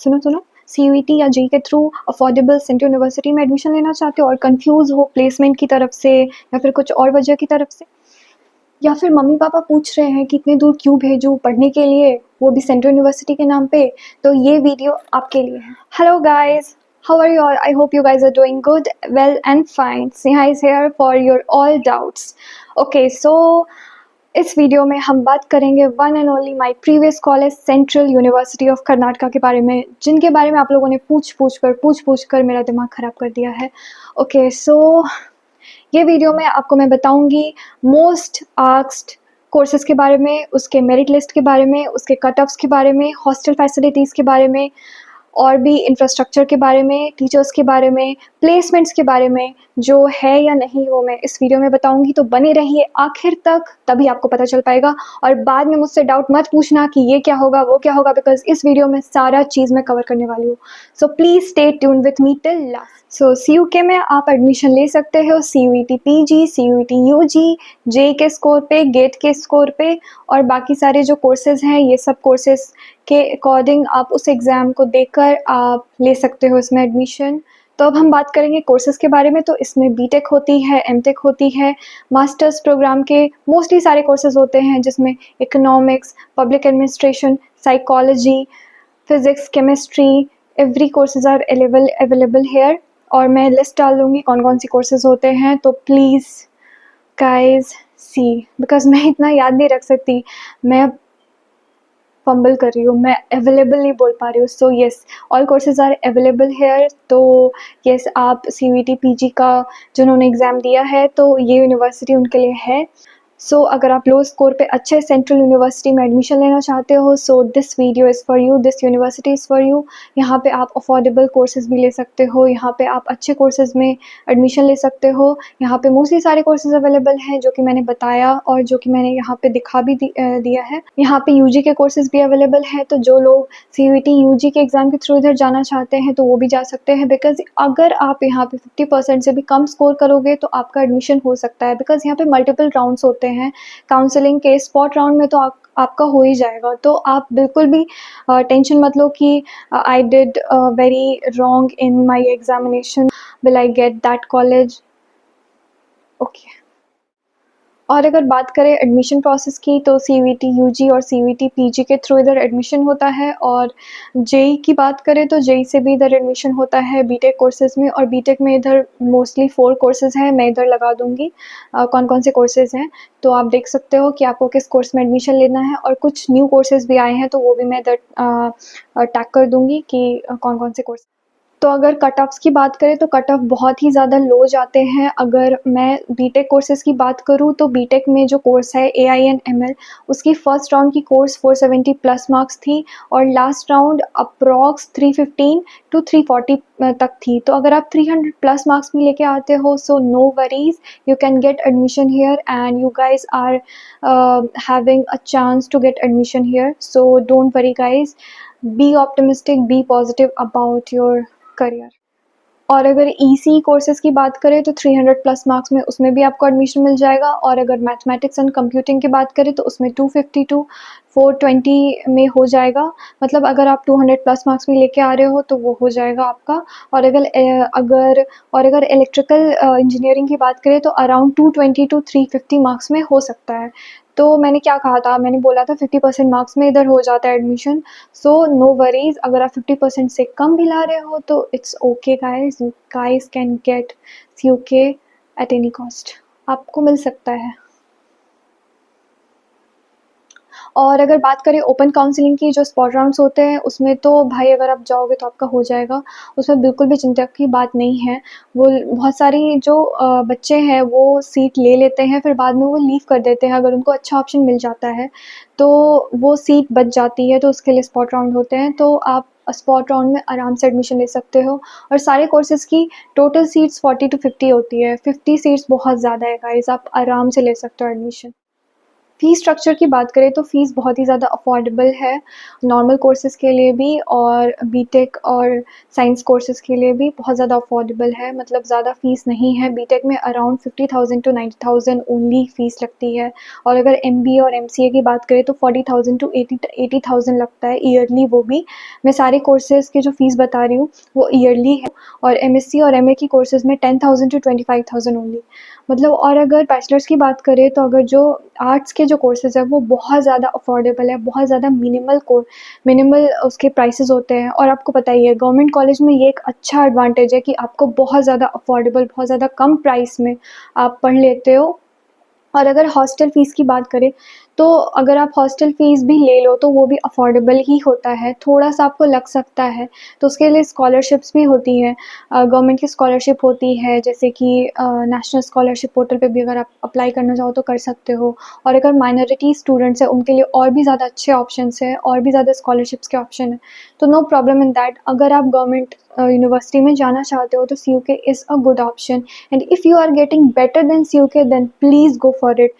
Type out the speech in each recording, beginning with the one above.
सुनो सुनो, सीयूईटी या जेईई के थ्रू अफोर्डेबल सेंट्रल यूनिवर्सिटी में एडमिशन लेना चाहते हो और कंफ्यूज हो प्लेसमेंट की तरफ से या फिर कुछ और वजह की तरफ से, या फिर मम्मी पापा पूछ रहे हैं कि इतने दूर क्यों भेजूं पढ़ने के लिए, वो भी सेंट्रल यूनिवर्सिटी के नाम पे, तो ये वीडियो आपके लिए है। Hello guys, how are you all? I hope you guys are doing good, well and fine. Sneha is here for your all doubts. Okay, so इस वीडियो में हम बात करेंगे one and only my previous college central university of Karnataka के बारे में, जिनके बारे में आप लोगों ने पूछ पूछ कर मेरा दिमाग ख़राब कर दिया है। ओके, सो ये वीडियो में आपको मैं बताऊंगी मोस्ट आस्क्ड कोर्सेज़ के बारे में, उसके मेरिट लिस्ट के बारे में, उसके कट ऑफ्स के बारे में, हॉस्टल फैसिलिटीज़ के बारे में, और भी इंफ्रास्ट्रक्चर के बारे में, टीचर्स के बारे में, प्लेसमेंट्स के बारे में, जो है या नहीं वो मैं इस वीडियो में बताऊंगी। तो बने रहिए आखिर तक, तभी आपको पता चल पाएगा। और बाद में मुझसे डाउट मत पूछना कि ये क्या होगा वो क्या होगा, बिकॉज इस वीडियो में सारा चीज़ मैं कवर करने वाली हूँ। So please stay tune with me till last. So CUK में आप एडमिशन ले सकते हो CUET PG, CUET UG, JEE के स्कोर पे, गेट के स्कोर पे, और बाकी सारे जो कोर्सेज़ हैं ये सब कोर्सेज़ के अकॉर्डिंग आप उस एग्ज़ाम को देकर आप ले सकते हो इसमें एडमिशन। तो अब हम बात करेंगे कोर्सेज़ के बारे में। तो इसमें बीटेक होती है, एमटेक होती है, मास्टर्स प्रोग्राम के मोस्टली सारे कोर्सेज़ होते हैं, जिसमें economics, public administration, psychology, physics, chemistry, every courses are available here. और मैं लिस्ट डाल दूँगी कौन कौन सी कोर्सेज़ होते हैं, तो प्लीज़ गाइज सी, बिकॉज मैं इतना याद नहीं रख सकती, मैं फंबल कर रही हूँ, मैं अवेलेबल नहीं बोल पा रही हूँ। So yes, all courses are available here. तो येस, आप सीयूईटी पीजी का जिन्होंने एग्ज़ाम दिया है तो ये यूनिवर्सिटी उनके लिए है। सो अगर आप लो स्कोर पे अच्छे सेंट्रल यूनिवर्सिटी में एडमिशन लेना चाहते हो, so this video is for you, this university is for you. यहाँ पे आप अफोर्डेबल कोर्सेज़ भी ले सकते हो, यहाँ पे आप अच्छे कोर्सेज़ में एडमिशन ले सकते हो। यहाँ पे मोस्टली सारे कोर्सेज़ अवेलेबल हैं जो कि मैंने बताया और जो कि मैंने यहाँ पे दिखा भी दिया है। यहाँ पे यूजी के कोर्सेज़ भी अवेलेबल हैं, तो जो लोग सीयूईटी यूजी के एग्ज़ाम के थ्रू इधर जाना चाहते हैं तो वो भी जा सकते हैं। बिकॉज़ अगर आप यहाँ पे 50% से भी कम स्कोर करोगे तो आपका एडमिशन हो सकता है, बिकॉज़ यहाँ पे मल्टीपल राउंड्स होते हैं काउंसलिंग के। स्पॉट राउंड में तो आपका हो ही जाएगा, तो आप बिल्कुल भी टेंशन मत लो कि I did very wrong in my examination, will I get that college. Okay, और अगर बात करें एडमिशन प्रोसेस की, तो सीयूईटी यूजी और सीयूईटी पीजी के थ्रू इधर एडमिशन होता है। और जेईई की बात करें तो जेईई से भी इधर एडमिशन होता है बीटेक कोर्सेज़ में, और बीटेक में इधर मोस्टली 4 कोर्सेज़ हैं। मैं इधर लगा दूँगी कौन कौन से कोर्सेज़ हैं, तो आप देख सकते हो कि आपको किस कोर्स में एडमिशन लेना है। और कुछ न्यू कोर्सेज़ भी आए हैं तो वो भी मैं इधर टैग कर दूँगी कि कौन कौन से कोर्स। तो अगर कट ऑफ्स की बात करें तो कट ऑफ बहुत ही ज़्यादा लो जाते हैं। अगर मैं बीटेक कोर्सेज़ की बात करूँ तो बीटेक में जो कोर्स है एआई एंड एमएल, उसकी फ़र्स्ट राउंड की कोर्स 470 प्लस मार्क्स थी और लास्ट राउंड अप्रॉक्स 315 टू 340 तक थी। तो अगर आप 300 प्लस मार्क्स भी लेके आते हो, so no worries, you can get admission here and you guys are having a chance to get admission here. So don't worry guys, be optimistic, be positive about your career. और अगर EC courses की बात करें तो 300 plus marks में उसमें भी आपको एडमिशन मिल जाएगा। और अगर मैथमेटिक्स एंड कंप्यूटिंग की बात करें तो उसमें 250 टू 420 में हो जाएगा। मतलब अगर आप 200 प्लस मार्क्स में लेके आ रहे हो तो वो हो जाएगा आपका। और अगर इलेक्ट्रिकल इंजीनियरिंग की बात करें तो अराउंड 220 टू 350 मार्क्स में हो सकता है। तो मैंने क्या कहा था, मैंने बोला था 50% मार्क्स में इधर हो जाता है एडमिशन। सो नो वरीज, अगर आप 50% से कम भी ला रहे हो तो it's okay guys, you guys can get CUK at any cost, आपको मिल सकता है। और अगर बात करें ओपन काउंसलिंग की, जो स्पॉट राउंड्स होते हैं उसमें तो भाई अगर आप जाओगे तो आपका हो जाएगा, उसमें बिल्कुल भी चिंता की बात नहीं है। वो बहुत सारी जो बच्चे हैं वो सीट ले लेते हैं, फिर बाद में वो लीव कर देते हैं। अगर उनको अच्छा ऑप्शन मिल जाता है तो वो सीट बच जाती है, तो उसके लिए स्पॉट राउंड होते हैं। तो आप स्पॉट राउंड में आराम से एडमिशन ले सकते हो। और सारे कोर्सेज़ की टोटल सीट्स 40 टू 50 होती है। 50 सीट्स बहुत ज़्यादा है गाइज, आप आराम से ले सकते हो एडमिशन। फ़ीस स्ट्रक्चर की बात करें तो फ़ीस बहुत ही ज़्यादा अफोर्डेबल है, नॉर्मल कोर्सेज़ के लिए भी और बीटेक और साइंस कोर्सेज़ के लिए भी बहुत ज़्यादा अफोर्डेबल है। मतलब ज़्यादा फ़ीस नहीं है, बीटेक में अराउंड 50,000 टू 90,000 ओनली फ़ीस लगती है और अगर एमबीए और एमसीए की बात करें तो 40,000 टू 80,000 लगता है ईयरली, वो भी। मैं सारे कोर्सेज़ की जो फ़ीस बता रही हूँ वो ईयरली है और एमएससी और एमए की कोर्सेज़ में 10,000 टू 25,000 ओनली। मतलब और अगर बैचलर्स की बात करें तो अगर जो आर्ट्स के जो कोर्सेज़ हैं वो बहुत ज़्यादा अफोर्डेबल है, बहुत ज़्यादा मिनिमल उसके प्राइसेस होते हैं और आपको पता ही है गवर्नमेंट कॉलेज में ये एक अच्छा एडवांटेज है कि आपको बहुत ज़्यादा अफोर्डेबल, बहुत ज़्यादा कम प्राइस में आप पढ़ लेते हो। और अगर हॉस्टल फ़ीस की बात करें तो अगर आप हॉस्टल फ़ीस भी ले लो तो वो भी अफोर्डेबल ही होता है, थोड़ा-सा आपको लग सकता है, तो उसके लिए स्कॉलरशिप्स भी होती हैं। गवर्नमेंट की स्कॉलरशिप होती है जैसे कि नेशनल स्कॉलरशिप पोर्टल पे भी अगर आप अप्लाई करना चाहो तो कर सकते हो और अगर माइनॉरिटी स्टूडेंट्स हैं उनके लिए और भी ज़्यादा अच्छे ऑप्शंस हैं और भी ज़्यादा स्कॉलरशिप्स के ऑप्शन हैं, तो नो प्रॉब्लम इन दैट। अगर आप गवर्नमेंट यूनिवर्सिटी में जाना चाहते हो तो CUK is a good option and if you are getting better then CUK then please go for it.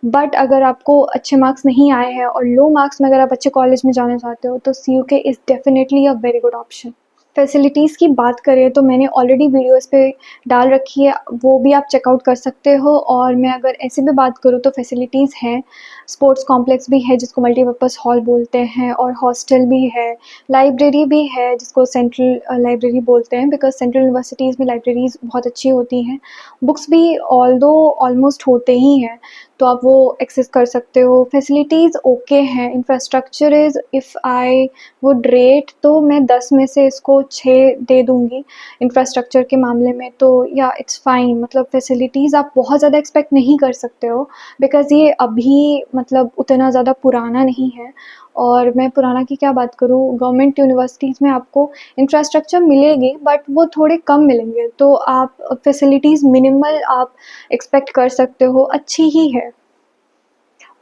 But अगर आपको अच्छे मार्क्स नहीं आए हैं और लो मार्क्स में अगर आप अच्छे कॉलेज में जाना चाहते हो तो CUK is definitely a very good option. Facilities की बात करें तो मैंने ऑलरेडी वीडियोस पे डाल रखी है, वो भी आप चेकआउट कर सकते हो और मैं अगर ऐसे भी बात करूँ तो फैसिलिटीज़ हैं, स्पोर्ट्स कॉम्प्लेक्स भी है जिसको मल्टीपर्पज़ हॉल बोलते हैं और हॉस्टल भी है, लाइब्रेरी भी है जिसको सेंट्रल लाइब्रेरी बोलते हैं बिकॉज़ सेंट्रल यूनिवर्सिटीज़ में लाइब्रेरीज़ बहुत अच्छी होती हैं। बुक्स भी ऑल्दो ऑलमोस्ट होते ही हैं, तो आप वो एक्सेस कर सकते हो। फैसिलिटीज़ ओके हैं, infrastructure is if I would rate तो मैं 10 में से इसको 6 दे दूँगी इंफ्रास्ट्रक्चर के मामले में, तो या इट्स फाइन। मतलब फैसिलिटीज़ आप बहुत ज़्यादा एक्सपेक्ट नहीं कर सकते हो बिकॉज़ ये अभी मतलब उतना ज़्यादा पुराना नहीं है और मैं पुराना की क्या बात करूँ, गवर्नमेंट यूनिवर्सिटीज़ में आपको इंफ्रास्ट्रक्चर मिलेगी बट वो थोड़े कम मिलेंगे, तो आप फैसिलिटीज़ मिनिमल आप एक्सपेक्ट कर सकते हो, अच्छी ही है।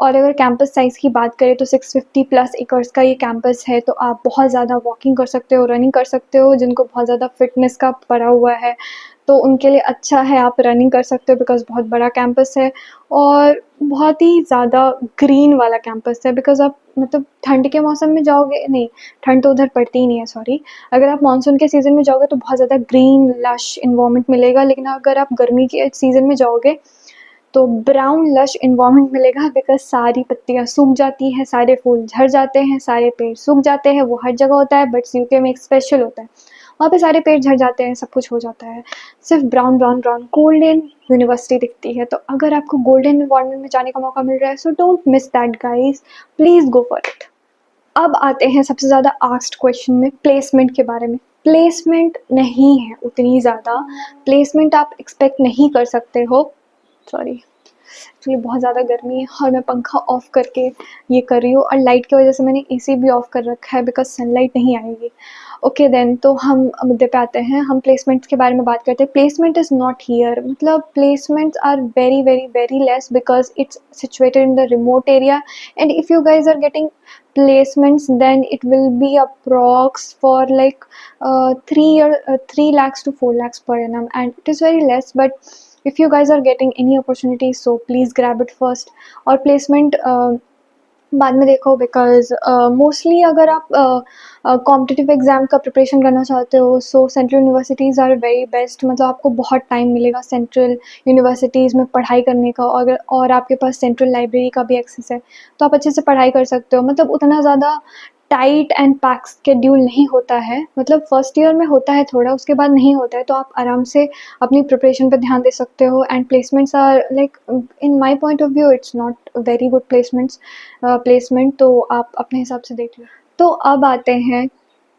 और अगर कैंपस साइज़ की बात करें तो 650 प्लस एकर्स का ये कैंपस है, तो आप बहुत ज़्यादा वॉकिंग कर सकते हो, रनिंग कर सकते हो। जिनको बहुत ज़्यादा फिटनेस का पड़ा हुआ है तो उनके लिए अच्छा है, आप रनिंग कर सकते हो बिकॉज़ बहुत बड़ा कैंपस है और बहुत ही ज़्यादा ग्रीन वाला कैंपस है बिकॉज़ आप मतलब ठंड के मौसम में जाओगे नहीं, ठंड तो उधर पड़ती ही नहीं है, सॉरी। अगर आप मानसून के सीज़न में जाओगे तो बहुत ज़्यादा ग्रीन लश एनवायरनमेंट मिलेगा, लेकिन अगर आप गर्मी के सीज़न में जाओगे तो ब्राउन लश एनवायरनमेंट मिलेगा बिकॉज़ सारी पत्तियाँ सूख जाती हैं, सारे फूल झड़ जाते हैं, सारे पेड़ सूख जाते हैं। वो हर जगह होता है बट यूके में एक स्पेशल होता है, वहाँ पे सारे पेड़ झड़ जाते हैं, सब कुछ हो जाता है, सिर्फ brown brown brown golden university दिखती है। तो अगर आपको गोल्डन एनवायरनमेंट में जाने का मौका मिल रहा है so don't miss that guys, please go for it. अब आते हैं सबसे ज़्यादा आस्क्ड क्वेश्चन में, प्लेसमेंट के बारे में। प्लेसमेंट नहीं है उतनी ज़्यादा, प्लेसमेंट आप एक्सपेक्ट नहीं कर सकते हो। सॉरी, एक्चुअली बहुत ज़्यादा गर्मी है और मैं पंखा ऑफ़ करके ये कर रही हूँ और लाइट की वजह से मैंने एसी भी ऑफ़ कर रखा है बिकॉज़ सनलाइट नहीं आएगी। ओके देन, तो हम मुद्दे पे आते हैं, हम प्लेसमेंट्स के बारे में बात करते हैं। प्लेसमेंट इज़ नॉट हियर, मतलब placements are very very very less because it's situated in the remote area and if you guys are getting placements then it will be approx for like 3 lakhs to 4 lakhs per annum and it is very less, but if you guys are getting any opportunity so please grab it first और placement बाद में देखो because mostly अगर आप competitive exam का preparation करना चाहते हो so central universities are very best, मतलब आपको बहुत टाइम मिलेगा सेंट्रल यूनिवर्सिटीज़ में पढ़ाई करने का और आपके पास सेंट्रल लाइब्रेरी का भी एक्सेस है, तो आप अच्छे से पढ़ाई कर सकते हो। मतलब उतना ज़्यादा टाइट एंड पैक शेड्यूल नहीं होता है, मतलब फर्स्ट ईयर में होता है थोड़ा, उसके बाद नहीं होता है, तो आप आराम से अपनी प्रिपरेशन पे ध्यान दे सकते हो and placements are like in my point of view it's not very good placement, तो आप अपने हिसाब से देख लो। तो अब आते हैं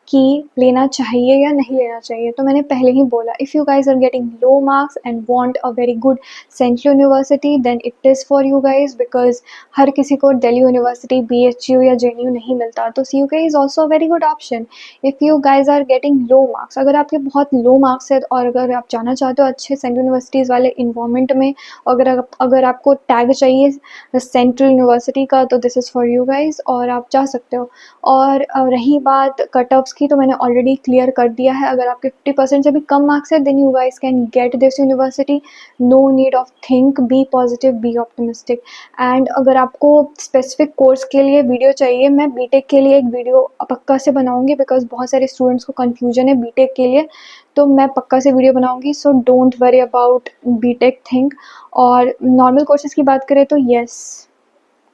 कि लेना चाहिए या नहीं लेना चाहिए। तो मैंने पहले ही बोला, if you guys are getting low marks and want a very good central university then it is for you guys because हर किसी को दिल्ली यूनिवर्सिटी, बीएचयू या जेएनयू नहीं मिलता, तो CUK is also a very good option. If you guys are getting low marks, अगर आपके बहुत लो मार्क्स है और अगर आप जाना चाहते हो अच्छे सेंट्रल यूनिवर्सिटीज़ वाले इन्वायरमेंट में, अगर आपको टैग चाहिए सेंट्रल यूनिवर्सिटी का तो this is for you guys और आप जा सकते हो। और रही बात कट ऑफ मार्क्स की तो मैंने ऑलरेडी क्लियर कर दिया है। अगर आपके 50% से भी कम मार्क्स है then you guys can get this university, no need of think, be positive, be optimistic. And अगर आपको स्पेसिफिक कोर्स के लिए वीडियो चाहिए, मैं बीटेक के लिए एक वीडियो पक्का से बनाऊंगी, बिकॉज बहुत सारे स्टूडेंट्स को कन्फ्यूजन है बीटेक के लिए, तो मैं पक्का से वीडियो बनाऊंगी। So don't worry about BTech thing. और नॉर्मल कोर्सेज की बात करें तो येस,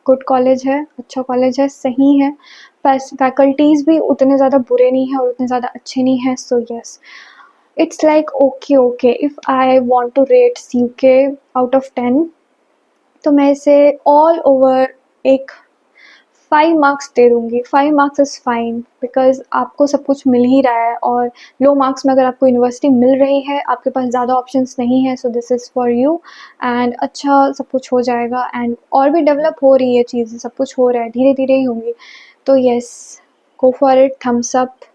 गुड कॉलेज है, अच्छा कॉलेज है, सही है। फैकल्टीज़ भी उतने ज़्यादा बुरे नहीं हैं और उतने ज़्यादा अच्छे नहीं हैं। So yes, it's like okay. If I want to rate CUK out of 10 तो मैं इसे ऑल ओवर एक 5 मार्क्स दे दूँगी। 5 मार्क्स इज़ फाइन, बिकॉज़ आपको सब कुछ मिल ही रहा है। और लो मार्क्स में अगर आपको यूनिवर्सिटी मिल रही है, आपके पास ज़्यादा ऑप्शंस नहीं है, so this is for you. And अच्छा सब कुछ हो जाएगा, एंड और भी डेवलप हो रही है चीज़ें, सब कुछ हो रहा है, धीरे-धीरे ही होंगी। तो yes, go for it, thumbs up.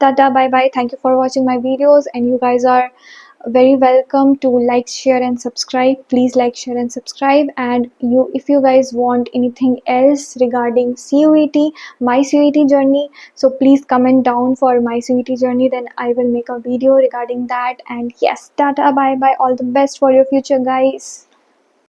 Tata, bye bye. Thank you for watching my videos, and you guys are very welcome to like, share and subscribe. Please like, share and subscribe. And if you guys want anything else regarding CUET, my CUET journey, so please comment down for my CUET journey, then I will make a video regarding that. And yes, tata, bye bye, all the best for your future, guys.